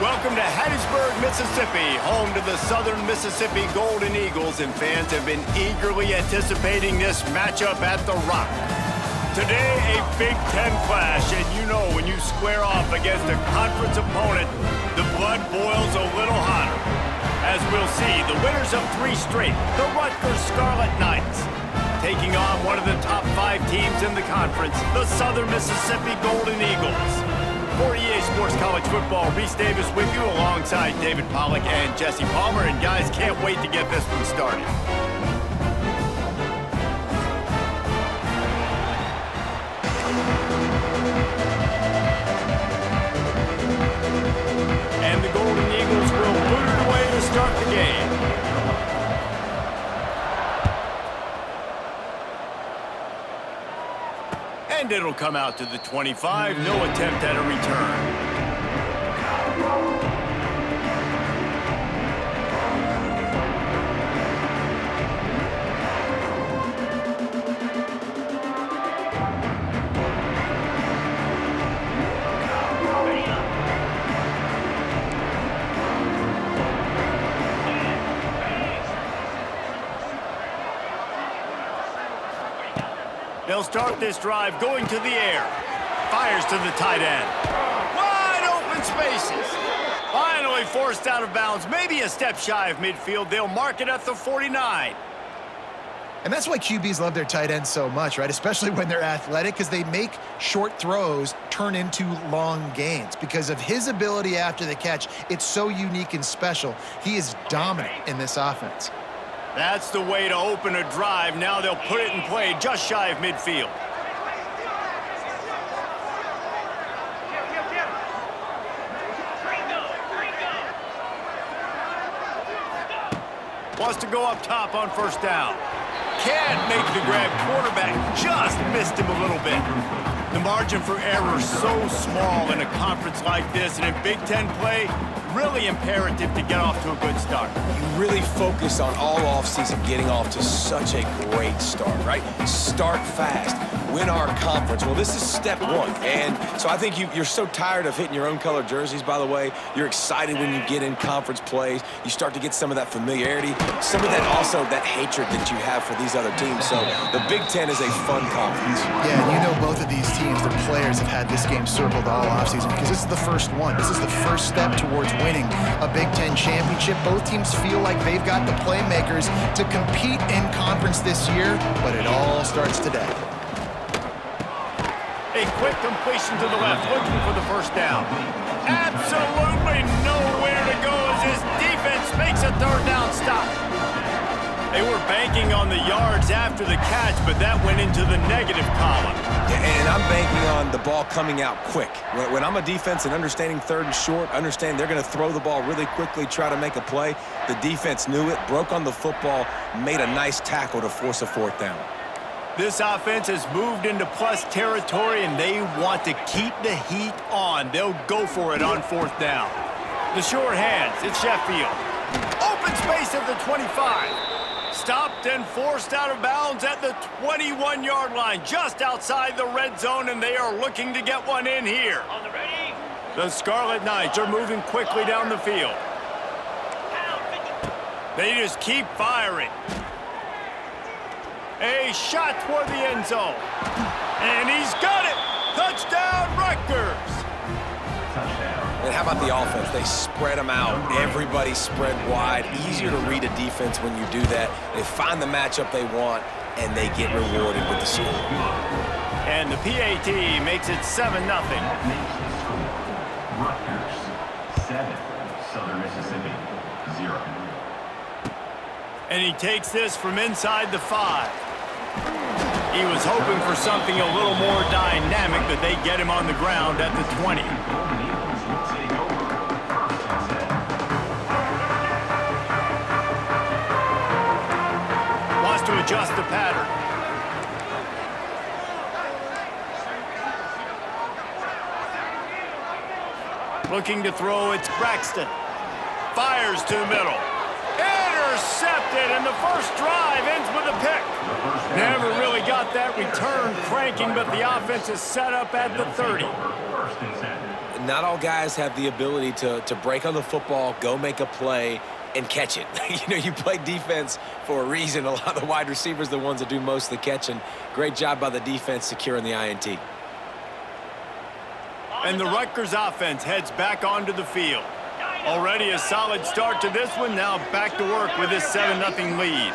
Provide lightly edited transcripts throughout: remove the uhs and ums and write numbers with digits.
Welcome to Hattiesburg, Mississippi, home to the Southern Mississippi Golden Eagles, and fans have been eagerly anticipating this matchup at the Rock. Today, a Big Ten clash, and you know when you square off against a conference opponent, the blood boils a little hotter. As we'll see, the winners of 3 straight, the Rutgers Scarlet Knights, taking on one of the top 5 teams in the conference, the Southern Mississippi Golden Eagles. For EA Sports College Football, Reese Davis with you alongside David Pollack and Jesse Palmer. And guys, can't wait to get this one started. And the Golden Eagles will boot it away to start the game. And it'll come out to the 25. No attempt at a return. They'll start this drive going to the air. Fires to the tight end. Wide open spaces. Finally forced out of bounds. Maybe a step shy of midfield. They'll mark it at the 49. And that's why QBs love their tight ends so much, right? Especially when they're athletic, because they make short throws turn into long gains. Because of his ability after the catch, it's so unique and special. He is dominant in this offense. That's the way to open a drive. Now they'll put it in play just shy of midfield. Wants to go up top on first down. Can't make the grab. Quarterback just missed him a little bit. The margin for error so small in a conference like this, and in Big Ten play, really imperative to get off to a good start. You really focus on all offseason getting off to such a great start, right? Start fast, win our conference. Well, this is step 1. And so I think you're so tired of hitting your own color jerseys, by the way. You're excited when you get in conference plays. You start to get some of that familiarity, some of that also that hatred that you have for these other teams. So the Big Ten is a fun conference. Yeah, and you know both of these teams, their players have had this game circled all offseason because this is the first one. This is the first step towards winning a Big Ten championship. Both teams feel like they've got the playmakers to compete in conference this year, but it all starts today. A quick completion to the left, looking for the first down. Absolutely nowhere to go as his defense makes a third down stop. They were banking on the yards after the catch, but that went into the negative column. Yeah, and I'm banking on the ball coming out quick. When I'm a defense and understanding third and short, understand they're going to throw the ball really quickly, try to make a play. The defense knew it, broke on the football, made a nice tackle to force a fourth down. This offense has moved into plus territory, and they want to keep the heat on. They'll go for it on fourth down. The short hands, it's Sheffield. Open space at the 25. Stopped and forced out of bounds at the 21-yard line, just outside the red zone, and they are looking to get one in here. The Scarlet Knights are moving quickly down the field. They just keep firing. A shot toward the end zone. And he's got it! Touchdown, Rutgers! And how about the offense? They spread them out. Everybody spread wide. Easier to read a defense when you do that. They find the matchup they want, and they get rewarded with the score. And the PAT makes it 7-0. Rutgers 7, Southern Mississippi 0. And he takes this from inside the 5. He was hoping for something a little more dynamic, but they get him on the ground at the 20. Wants to adjust the pattern. Looking to throw, it's Braxton. Fires to the middle. Intercepted, and the first drive ends with a pick. Never really got that return cranking, but the offense is set up at the 30. not all guys have the ability to break on the football, go make a play, and catch it. You know, you play defense for a reason. A lot of the wide receivers are the ones that do most of the catching. Great job by the defense securing the INT. And the Rutgers offense heads back onto the field. Already a solid start to this one. Now back to work with this 7-0 lead.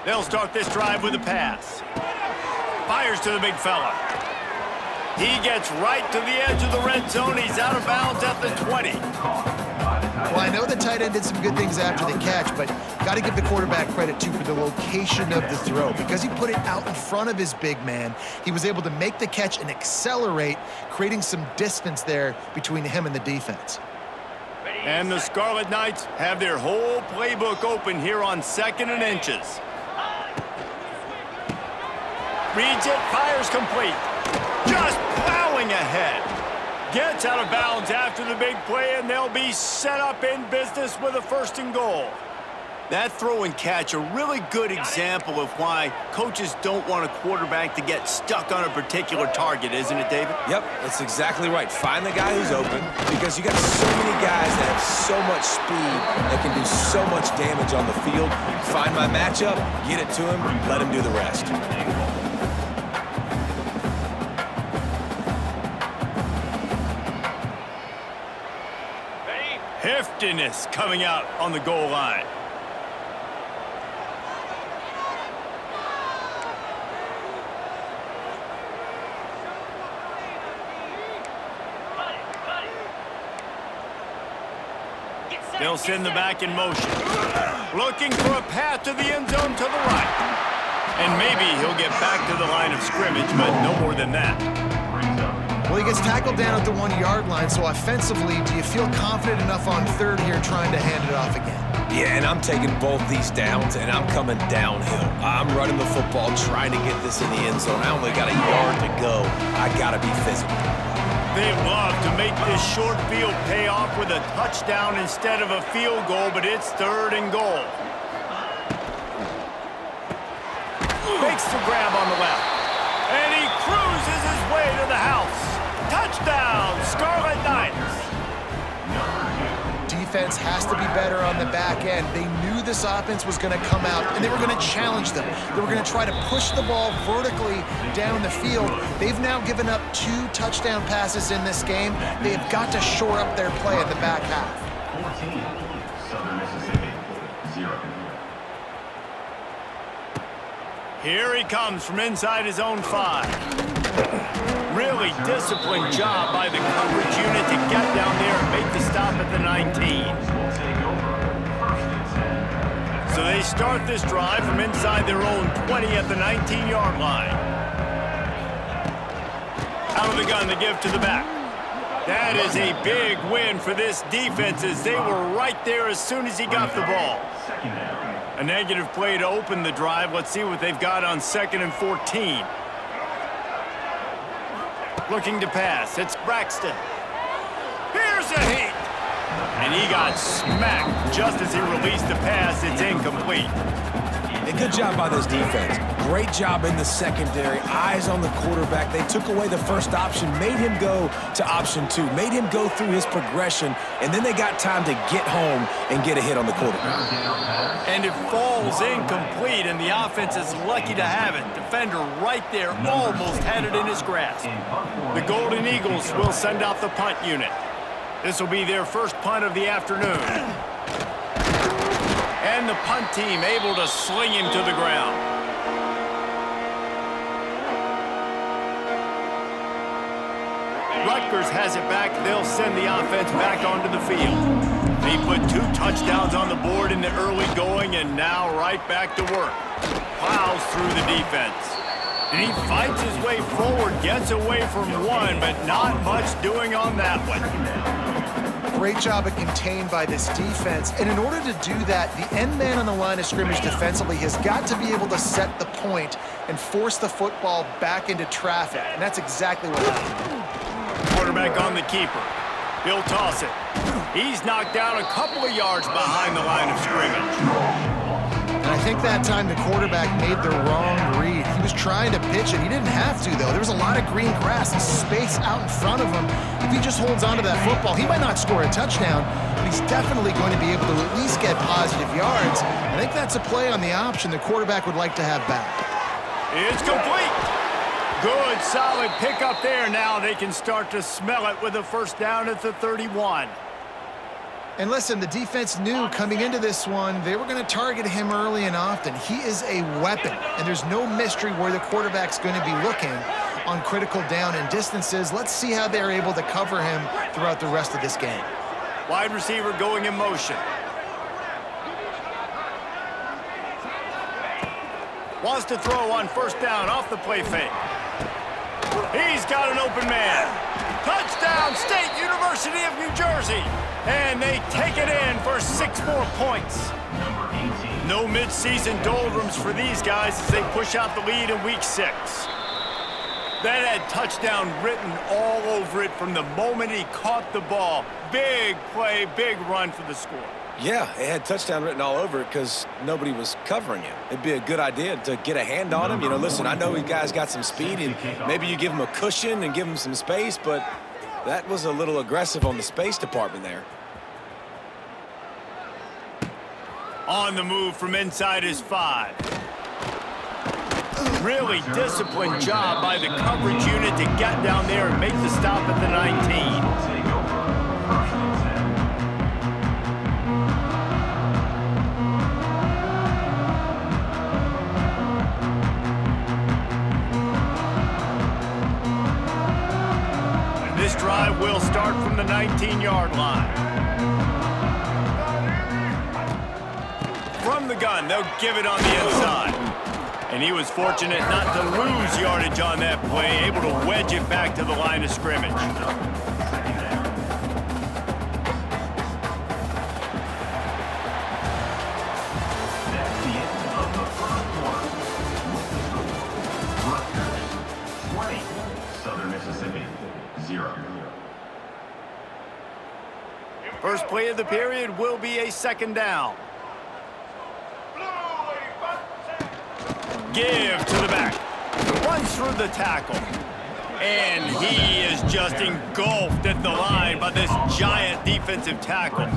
They'll start this drive with a pass. Fires to the big fella. He gets right to the edge of the red zone. He's out of bounds at the 20. Well, I know the tight end did some good things after the catch, but got to give the quarterback credit, too, for the location of the throw. Because he put it out in front of his big man, he was able to make the catch and accelerate, creating some distance there between him and the defense. And the Scarlet Knights have their whole playbook open here on 2nd and inches. Reads it, fires complete. Just plowing ahead. Gets out of bounds after the big play, and they'll be set up in business with a 1st and goal. That throw and catch, a really good example of why coaches don't want a quarterback to get stuck on a particular target, isn't it, David? Yep, that's exactly right. Find the guy who's open, because you got so many guys that have so much speed that can do so much damage on the field. Find my matchup, get it to him, let him do the rest. Heftiness coming out on the goal line. They'll send the back in motion. Looking for a path to the end zone to the right. And maybe he'll get back to the line of scrimmage, but no more than that. Well, he gets tackled down at the 1-yard line, so offensively, do you feel confident enough on 3rd here trying to hand it off again? Yeah, and I'm taking both these downs, and I'm coming downhill. I'm running the football, trying to get this in the end zone. I only got a yard to go. I got to be physical. They love to make this short field pay off with a touchdown instead of a field goal, but it's 3rd and goal. Makes the grab on the left. And he cruises his way to the house. Touchdown, Scarlet Knights. Defense has to be better on the back end. They knew this offense was going to come out, and they were going to challenge them. They were going to try to push the ball vertically down the field. They've now given up 2 touchdown passes in this game. They have got to shore up their play at the back half. 14, Southern Mississippi, 0. Here he comes from inside his own 5. Really disciplined job by the coverage unit to get down there and make the stop at the 19. So they start this drive from inside their own 20 at the 19-yard line. Out of the gun to give to the back. That is a big win for this defense as they were right there as soon as he got the ball. A negative play to open the drive. Let's see what they've got on 2nd and 14. Looking to pass. It's Braxton. Here's a heat. And he got smacked just as he released the pass. It's incomplete. A good job by this defense. Great job in the secondary. Eyes on the quarterback. They took away the first option, made him go to option 2, made him go through his progression, and then they got time to get home and get a hit on the quarterback. And it falls incomplete, and the offense is lucky to have it. Defender right there almost had it in his grasp. The Golden Eagles will send out the punt unit. This will be their first punt of the afternoon. And the punt team able to sling him to the ground. Rutgers has it back. They'll send the offense back onto the field. They put 2 touchdowns on the board in the early going, and now right back to work. Plows through the defense. And he fights his way forward, gets away from 1, but not much doing on that one. Great job at contained by this defense. And in order to do that, the end man on the line of scrimmage defensively has got to be able to set the point and force the football back into traffic. And that's exactly what happened. Quarterback on the keeper. He'll toss it. He's knocked down a couple of yards behind the line of scrimmage. And I think that time the quarterback made the wrong read. He was trying to pitch it. He didn't have to, though. There was a lot of green grass and space out in front of him. If he just holds on to that football, he might not score a touchdown, but he's definitely going to be able to at least get positive yards. I think that's a play on the option the quarterback would like to have back. It's complete. Good, solid pickup there. Now they can start to smell it with a first down at the 31. And listen, the defense knew coming into this one, they were going to target him early and often. He is a weapon, and there's no mystery where the quarterback's going to be looking on critical down and distances. Let's see how they're able to cover him throughout the rest of this game. Wide receiver going in motion. Wants to throw on first down off the play fake. He's got an open man. Touchdown, State University of New Jersey. And they take it in for 6 more points. No mid-season doldrums for these guys as they push out the lead in week 6. That had touchdown written all over it from the moment he caught the ball. Big play, big run for the score. Yeah, it had touchdown written all over it because nobody was covering him. It'd be a good idea to get a hand on him. You know, listen, I know you guys got some speed, and maybe you give him a cushion and give him some space, but that was a little aggressive on the space department there. On the move from inside his 5. Really disciplined job by the coverage unit to get down there and make the stop at the 19. This drive will start from the 19-yard line. From the gun, they'll give it on the inside. And he was fortunate not to lose yardage on that play, able to wedge it back to the line of scrimmage. That's the end of the first quarter. Rutgers 20, Southern Mississippi 0. First play of the period will be a second down. Give to the back. Runs through the tackle. And he is just engulfed at the line by this giant defensive tackle.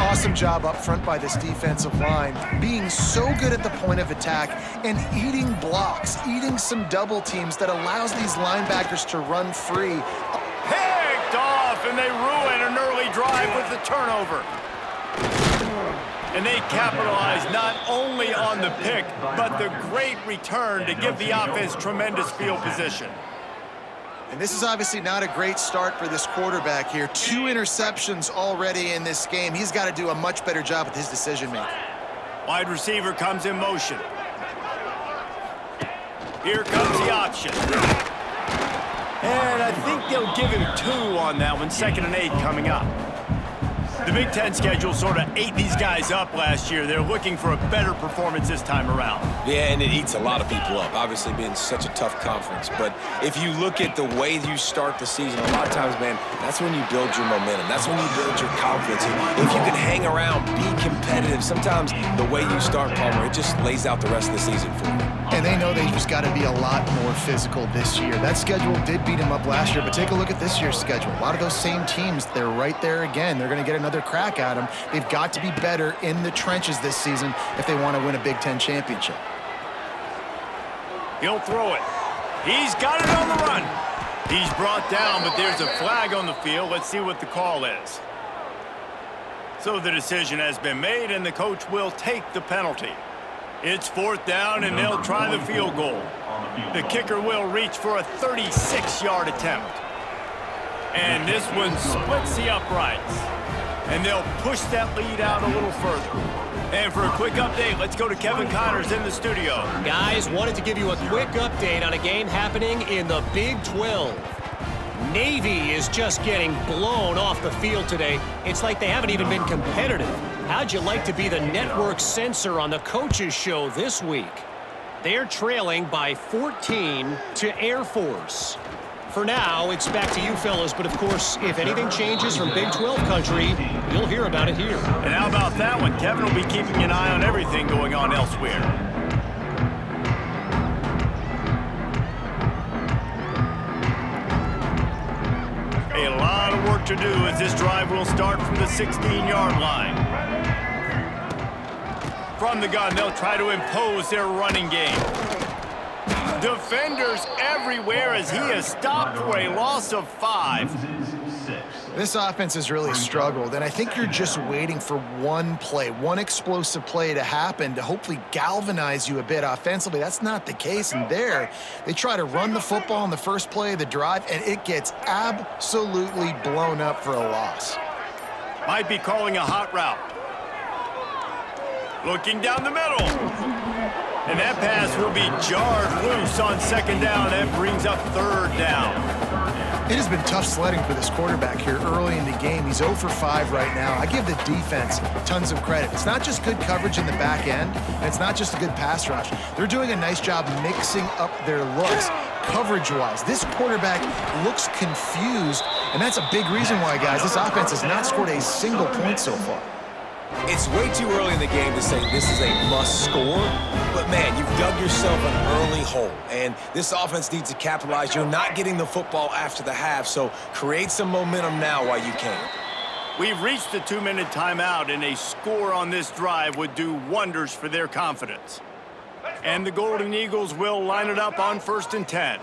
Awesome job up front by this defensive line, being so good at the point of attack and eating blocks, eating some double teams that allows these linebackers to run free. Picked off, and they ruin an early drive with the turnover. And they capitalize not only on the pick, but the great return to give the offense tremendous field position. And this is obviously not a great start for this quarterback here. 2 interceptions already in this game. He's got to do a much better job with his decision-making. Wide receiver comes in motion. Here comes the option. And I think they'll give him 2 on that one, 2nd and 8 coming up. The Big Ten schedule sort of ate these guys up last year. They're looking for a better performance this time around. Yeah, and it eats a lot of people up, obviously being such a tough conference. But if you look at the way you start the season, a lot of times, man, that's when you build your momentum. That's when you build your confidence. If you can hang around, be competitive, sometimes the way you start, Palmer, it just lays out the rest of the season for you. And they know they've just got to be a lot more physical this year. That schedule did beat them up last year, but take a look at this year's schedule. A lot of those same teams, they're right there again. They're going to get another crack at them. They've got to be better in the trenches this season if they want to win a Big Ten championship. He'll throw it. He's got it on the run. He's brought down, but there's a flag on the field. Let's see what the call is. So the decision has been made, and the coach will take the penalty. It's 4th down, and they'll try the field goal. The kicker will reach for a 36-yard attempt. And this one splits the uprights. And they'll push that lead out a little further. And for a quick update, let's go to Kevin Connors in the studio. Guys, wanted to give you a quick update on a game happening in the Big 12. Navy is just getting blown off the field today. It's like they haven't even been competitive. How'd you like to be the network censor on the coaches show this week? They're trailing by 14 to Air Force. For now, it's back to you fellas, but of course, if anything changes from Big 12 country, you'll hear about it here. And how about that one? Kevin will be keeping an eye on everything going on elsewhere. A lot of work to do as this drive will start from the 16-yard line. From the gun, they'll try to impose their running game. Defenders everywhere as he is stopped for a loss of 5. This offense has really struggled, and I think you're just waiting for one play, one explosive play to happen to hopefully galvanize you a bit offensively. That's not the case, and there, they try to run the football in the first play of the drive, and it gets absolutely blown up for a loss. Might be calling a hot route. Looking down the middle. And that pass will be jarred loose on second down. That brings up third down. It has been tough sledding for this quarterback here early in the game. He's 0 for 5 right now. I give the defense tons of credit. It's not just good coverage in the back end, and it's not just a good pass rush. They're doing a nice job mixing up their looks coverage-wise. This quarterback looks confused, and that's a big reason why, guys, this offense has not scored a single point so far. It's way too early in the game to say this is a must score, but man, you've dug yourself an early hole, and this offense needs to capitalize. You're not getting the football after the half, so create some momentum now while you can. We've reached the 2-minute timeout, and a score on this drive would do wonders for their confidence. And the Golden Eagles will line it up on 1st and 10.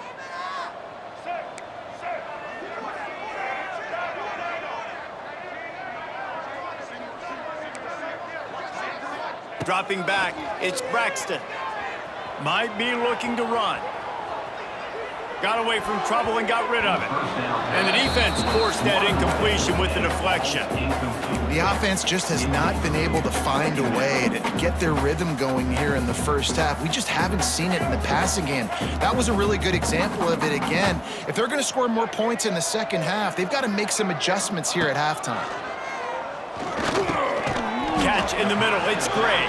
Dropping back, it's Braxton. Might be looking to run. Got away from trouble and got rid of it. And the defense forced that incompletion with the deflection. The offense just has not been able to find a way to get their rhythm going here in the first half. We just haven't seen it in the passing game. That was a really good example of it again. If they're going to score more points in the second half, they've got to make some adjustments here at halftime. Catch in the middle, it's Gray.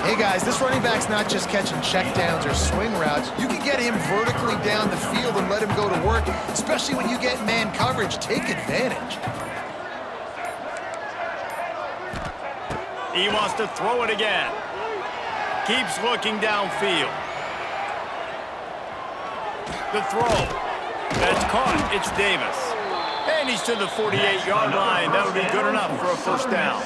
Hey guys, this running back's not just catching checkdowns or swing routes. You can get him vertically down the field and let him go to work, especially when you get man coverage. Take advantage. He wants to throw it again. Keeps looking downfield. The throw. That's caught. It's Davis. And he's to the 48-yard line. That'll be good enough for a first down.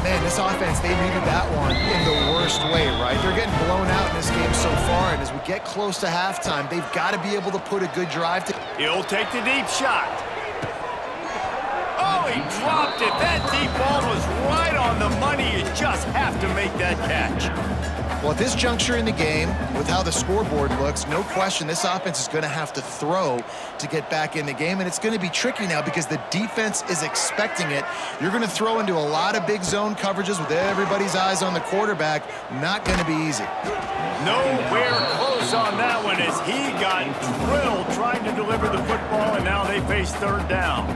Man, this offense, they needed that one in the worst way, right? They're getting blown out in this game so far, and as we get close to halftime, they've got to be able to put a good drive to... He'll take the deep shot. Oh, he dropped it. That deep ball was right on the money. You just have to make that catch. Well, at this juncture in the game, with how the scoreboard looks, no question this offense is going to have to throw to get back in the game, and it's going to be tricky now because the defense is expecting it. You're going to throw into a lot of big zone coverages with everybody's eyes on the quarterback. Not going to be easy. Nowhere close on that one as he got drilled trying to deliver the football, and now they face third down.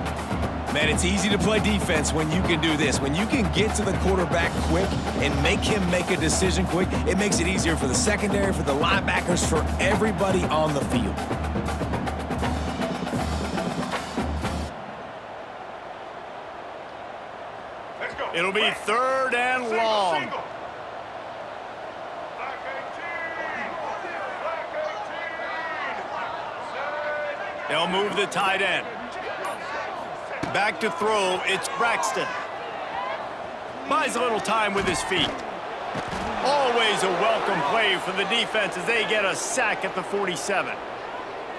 Man, it's easy to play defense when you can do this. When you can get to the quarterback quick and make him make a decision quick, it makes it easier for the secondary, for the linebackers, for everybody on the field. It'll be third and long. They'll move the tight end. Back to throw, it's Braxton. Buys a little time with his feet. Always a welcome play for the defense as they get a sack at the 47.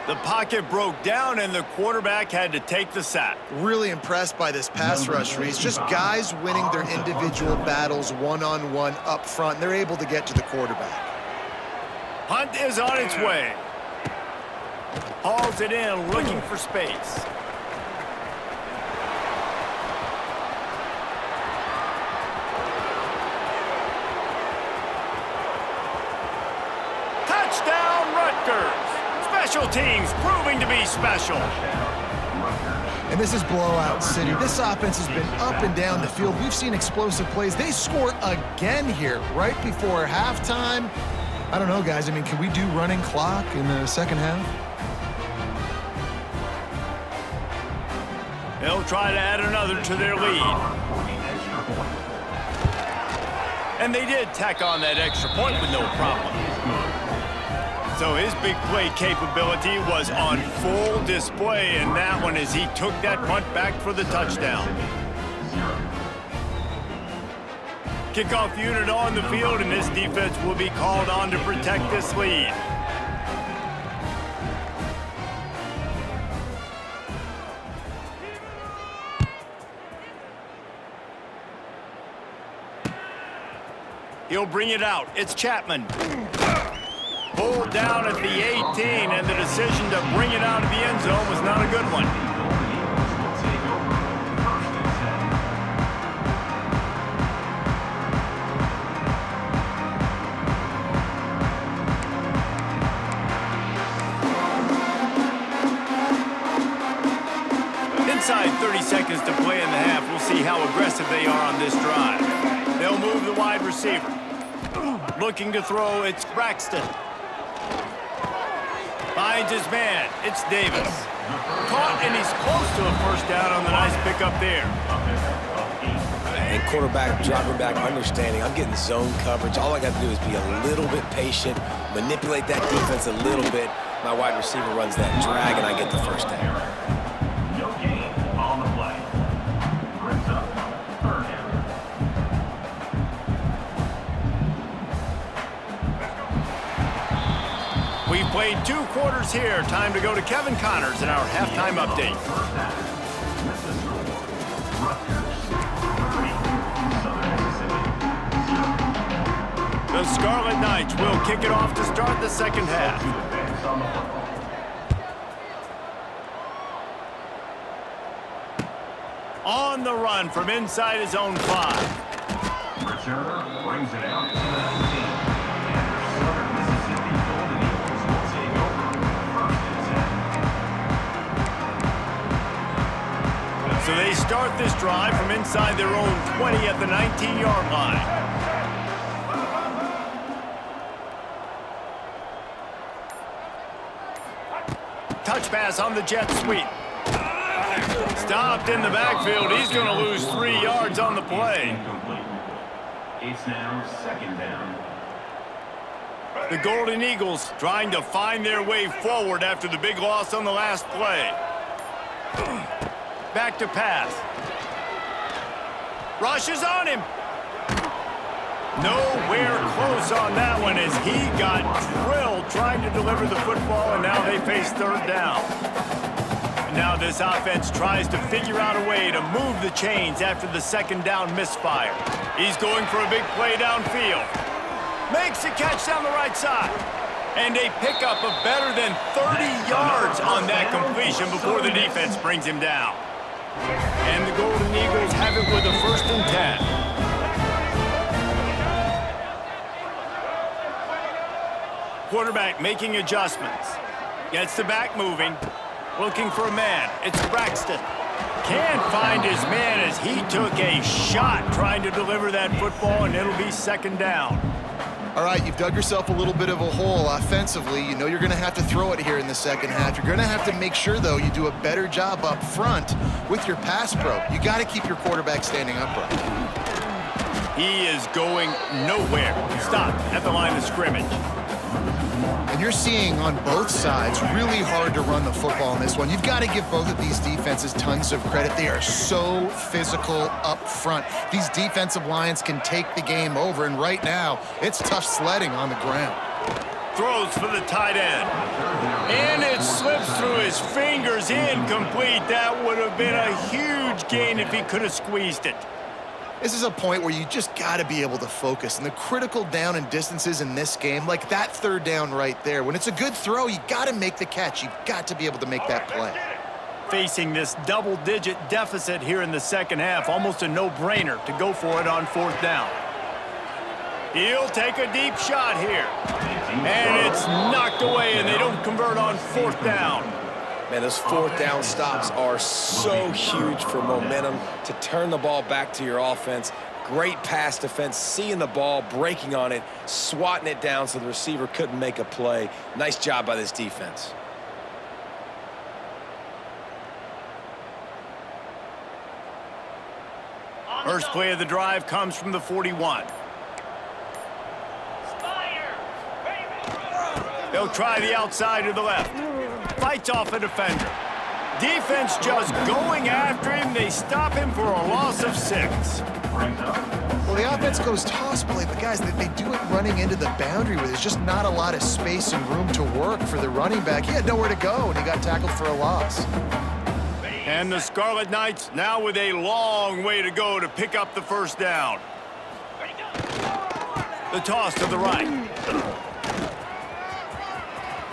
The pocket broke down and the quarterback had to take the sack. Really impressed by this pass rush, Reese. Just guys winning their individual battles one-on-one up front. They're able to get to the quarterback. Hunt is on its way. Hauls it in, looking for space. Touchdown, Rutgers. Special teams proving to be special. And this is blowout city. This offense has been up and down the field. We've seen explosive plays. They score again here right before halftime. I don't know, guys. I mean, can we do running clock in the second half? They'll try to add another to their lead. And they did tack on that extra point with no problem. So his big play capability was on full display in that one as he took that punt back for the touchdown. Kickoff unit on the field, and this defense will be called on to protect this lead. He'll bring it out. It's Chapman. Pulled down at the 18, and the decision to bring it out of the end zone was not a good one. Inside 30 seconds to play in the half. We'll see how aggressive they are on this drive. They'll move the wide receiver. Looking to throw, it's Braxton. Finds his man, it's Davis. Caught, and he's close to a first down on the nice pickup there. And quarterback dropping back, understanding I'm getting zone coverage. All I got to do is be a little bit patient, manipulate that defense a little bit. My wide receiver runs that drag, and I get the first down. No gain on the play. Brings up third down. We've played 2 quarters here. Time to go to Kevin Connors in our halftime update. The Scarlet Knights will kick it off to start the second half. On the run from inside his own 5. Returner brings it out to the 19. And Southern Mississippi Golden Eagles will take over first and 10. So they start this drive from inside their own 20 at the 19-yard line. Touch pass on the jet sweep. Stopped in the backfield. He's going to lose 3 yards on the play. Incomplete. It's now second down. The Golden Eagles trying to find their way forward after the big loss on the last play. Back to pass. Rushes on him. Nowhere close on that one as he got drilled trying to deliver the football, and now they face third down. And now this offense tries to figure out a way to move the chains after the second down misfire. He's going for a big play downfield. Makes a catch down the right side. And a pickup of better than 30 yards on that completion before the defense brings him down. And the Golden Eagles have it with a 1st and 10. Quarterback making adjustments. Gets the back moving. Looking for a man. It's Braxton. Can't find his man as he took a shot trying to deliver that football, and it'll be second down. All right, you've dug yourself a little bit of a hole offensively. You know you're going to have to throw it here in the second half. You're going to have to make sure, though, you do a better job up front with your pass pro. You got to keep your quarterback standing upright. He is going nowhere. Stop at the line of scrimmage. And you're seeing on both sides really hard to run the football in this one. You've got to give both of these defenses tons of credit. They are so physical up front. These defensive lines can take the game over, and right now, it's tough sledding on the ground. Throws for the tight end. And it slips through his fingers, incomplete. That would have been a huge gain if he could have squeezed it. This is a point where you just got to be able to focus. And the critical down and distances in this game, like that third down right there, when it's a good throw, you got to make the catch. You've got to be able to make that play. Facing this double-digit deficit here in the second half, almost a no-brainer to go for it on 4th down. He'll take a deep shot here. And it's knocked away, and they don't convert on 4th down. Man, those 4th down stops are so huge for momentum to turn the ball back to your offense. Great pass defense, seeing the ball, breaking on it, swatting it down so the receiver couldn't make a play. Nice job by this defense. First play of the drive comes from the 41. He'll try the outside to the left. Fights off a defender. Defense just going after him. They stop him for a loss of 6. Well, the offense goes toss play, but guys, they do it running into the boundary where there's just not a lot of space and room to work for the running back. He had nowhere to go, and he got tackled for a loss. And the Scarlet Knights now with a long way to go to pick up the first down. The toss to the right.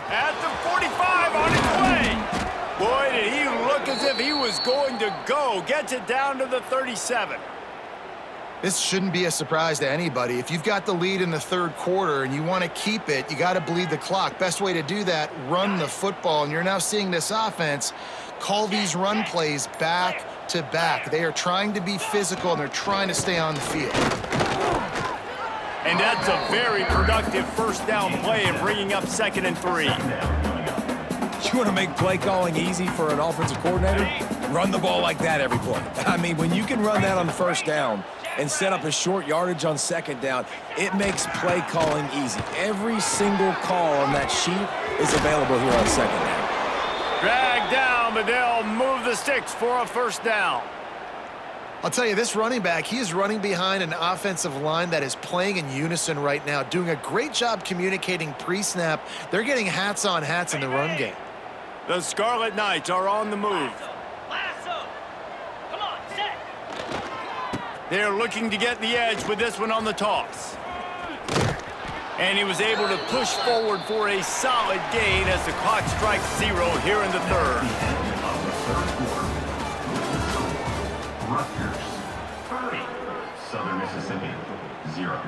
At the 45 on his way. Boy, did he look as if he was going to go. Gets it down to the 37. This shouldn't be a surprise to anybody. If you've got the lead in the third quarter and you want to keep it, you got to bleed the clock. Best way to do that, run the football. And you're now seeing this offense call these run plays back to back. They are trying to be physical, and they're trying to stay on the field. And that's a very productive first down play and bringing up 2nd and 3. You want to make play calling easy for an offensive coordinator? Run the ball like that every play. I mean, when you can run that on first down and set up a short yardage on 2nd down, it makes play calling easy. Every single call on that sheet is available here on 2nd down. Dragged down, but they'll move the sticks for a first down. I'll tell you, this running back, he is running behind an offensive line that is playing in unison right now, doing a great job communicating pre-snap. They're getting hats on hats in the run game. The Scarlet Knights are on the move. They're looking to get the edge with this one on the toss. And he was able to push forward for a solid gain as the clock strikes 0 here in the third. Rutgers 30, Southern Mississippi 0.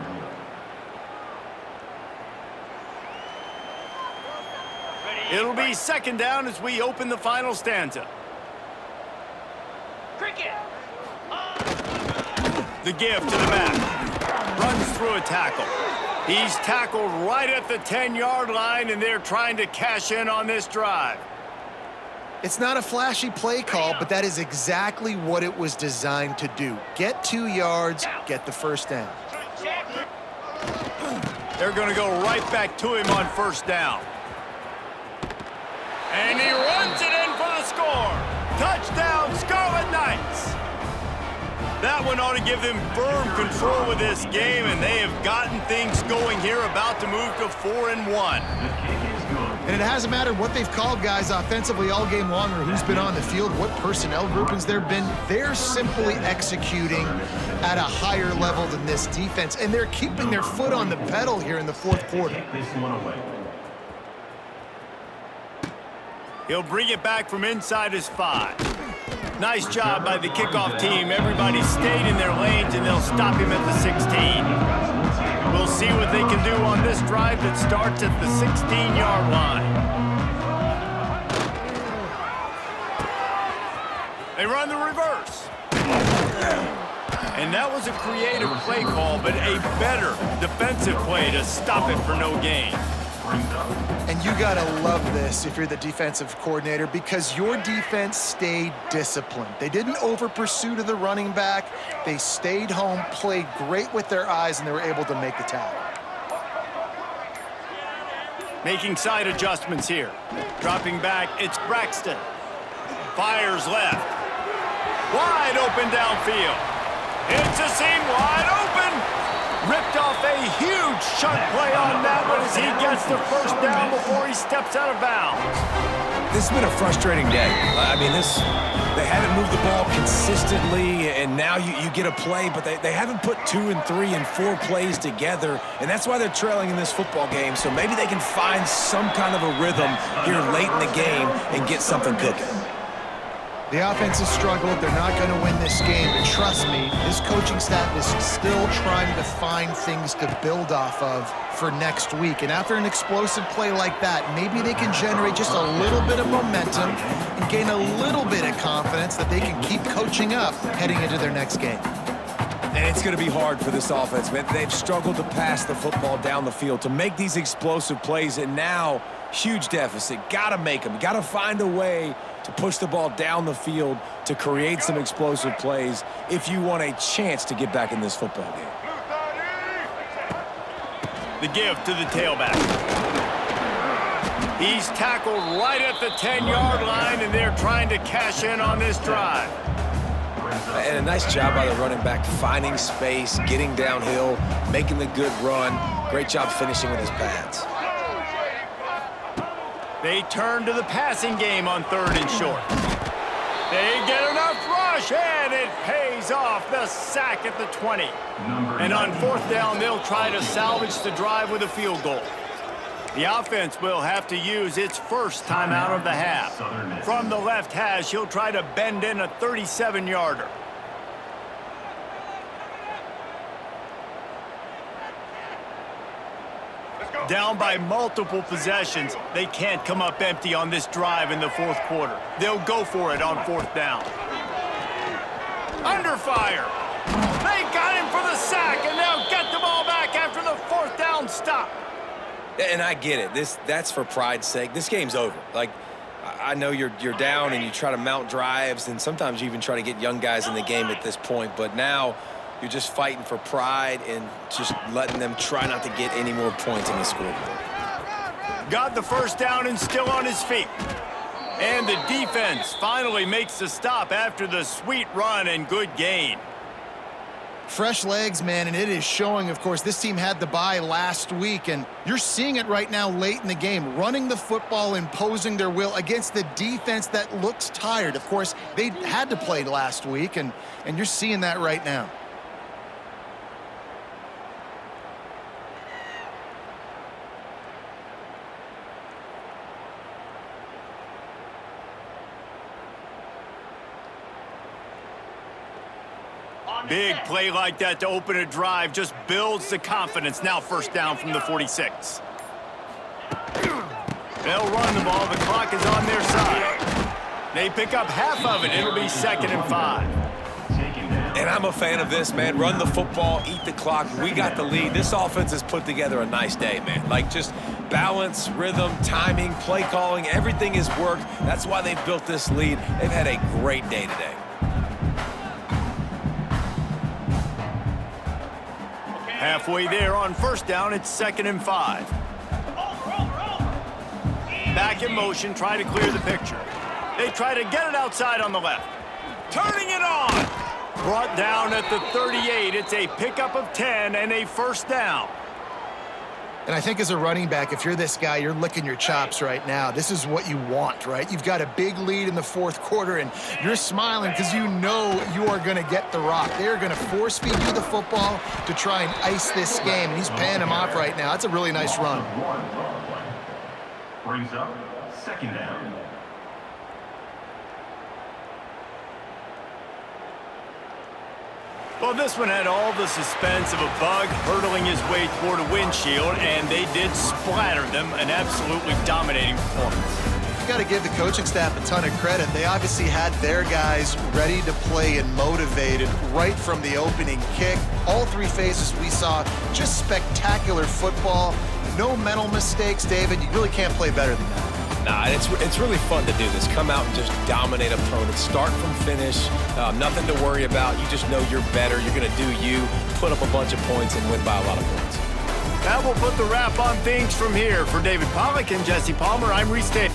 It'll be 2nd down as we open the final stanza. The give to the back. Runs through a tackle. He's tackled right at the 10-yard line, and they're trying to cash in on this drive. It's not a flashy play call, but that is exactly what it was designed to do. Get 2 yards, get the first down. They're going to go right back to him on first down. And he runs it in for the score. Touchdown, Scarlet Knights. That one ought to give them firm control with this game, and they have gotten things going here, about to move to 4-1. And it hasn't mattered what they've called, guys, offensively all game long, or who's been on the field, what personnel groupings there have been. They're simply executing at a higher level than this defense, and they're keeping their foot on the pedal here in the fourth quarter. He'll bring it back from inside his 5. Nice job by the kickoff team. Everybody stayed in their lanes, and they'll stop him at the 16. We'll see what they can do on this drive that starts at the 16-yard line. They run the reverse. And that was a creative play call, but a better defensive play to stop it for no gain. And you gotta love this if you're the defensive coordinator, because your defense stayed disciplined. They didn't over-pursue to the running back. They stayed home, played great with their eyes, and they were able to make the tackle. Making side adjustments here. Dropping back, it's Braxton. Fires left. Wide open downfield. It's a seam wide open. Ripped off a huge chunk play on that one as he gets the first down before he steps out of bounds. This has been a frustrating day. I mean, they haven't moved the ball consistently, and now you get a play, but they haven't put 2 and 3 and 4 plays together, and that's why they're trailing in this football game. So maybe they can find some kind of a rhythm here late in the game and get something cooking. The offense has struggled. They're not going to win this game, but trust me, this coaching staff is still trying to find things to build off of for next week. And after an explosive play like that, maybe they can generate just a little bit of momentum and gain a little bit of confidence that they can keep coaching up heading into their next game. And it's going to be hard for this offense, man. They've struggled to pass the football down the field, to make these explosive plays, and now huge deficit. Got to make them. Got to find a way to push the ball down the field to create some explosive plays if you want a chance to get back in this football game. The give to the tailback. He's tackled right at the 10-yard line, and they're trying to cash in on this drive. And a nice job by the running back, finding space, getting downhill, making the good run. Great job finishing with his pads. They turn to the passing game on 3rd and short. They get enough rush, and it pays off. The sack at the 20. And on 4th down, they'll try to salvage the drive with a field goal. The offense will have to use its first timeout of the half. From the left hash, he'll try to bend in a 37-yarder. Down by multiple possessions, they can't come up empty on this drive in the 4th quarter. They'll go for it on 4th down. Under fire. They got him for the sack, and they'll get the ball back after the 4th down stop. And I get it. That's for pride's sake. This game's over. Like, I know you're down and you try to mount drives, and sometimes you even try to get young guys in the game at this point. But now you're just fighting for pride and just letting them try not to get any more points in the scoreboard. Got the 1st down and still on his feet. And the defense finally makes the stop after the sweet run and good gain. Fresh legs, man, and it is showing. Of course, this team had the bye last week, and you're seeing it right now late in the game, running the football, imposing their will against the defense that looks tired. Of course, they had to play last week, and you're seeing that right now. Big play like that to open a drive just builds the confidence. Now 1st down from the 46. They'll run the ball. The clock is on their side. They pick up half of it. It'll be 2nd and 5. And I'm a fan of this, man. Run the football, eat the clock. We got the lead. This offense has put together a nice day, man. Like, just balance, rhythm, timing, play calling, everything has worked. That's why they've built this lead. They've had a great day today. Halfway there on 1st down, it's 2nd and 5. Back in motion, try to clear the picture. They try to get it outside on the left. Turning it on. Brought down at the 38. It's a pickup of 10 and a 1st down. And I think as a running back, if you're this guy, you're licking your chops right now. This is what you want, right? You've got a big lead in the 4th quarter, and you're smiling because you know you are going to get the rock. They're going to force feed you the football to try and ice this game, and he's paying him off right now. That's a really nice run. Brings up 2nd down. Well, this one had all the suspense of a bug hurtling his way toward a windshield, and they did splatter them. An absolutely dominating performance. You've got to give the coaching staff a ton of credit. They obviously had their guys ready to play and motivated right from the opening kick. All 3 phases we saw, just spectacular football. No mental mistakes, David. You really can't play better than that. Nah, it's really fun to do this. Come out and just dominate opponents. Start from finish. Nothing to worry about. You just know you're better. You're going to do you, put up a bunch of points, and win by a lot of points. That will put the wrap on things from here. For David Pollack and Jesse Palmer, I'm Reese Taylor.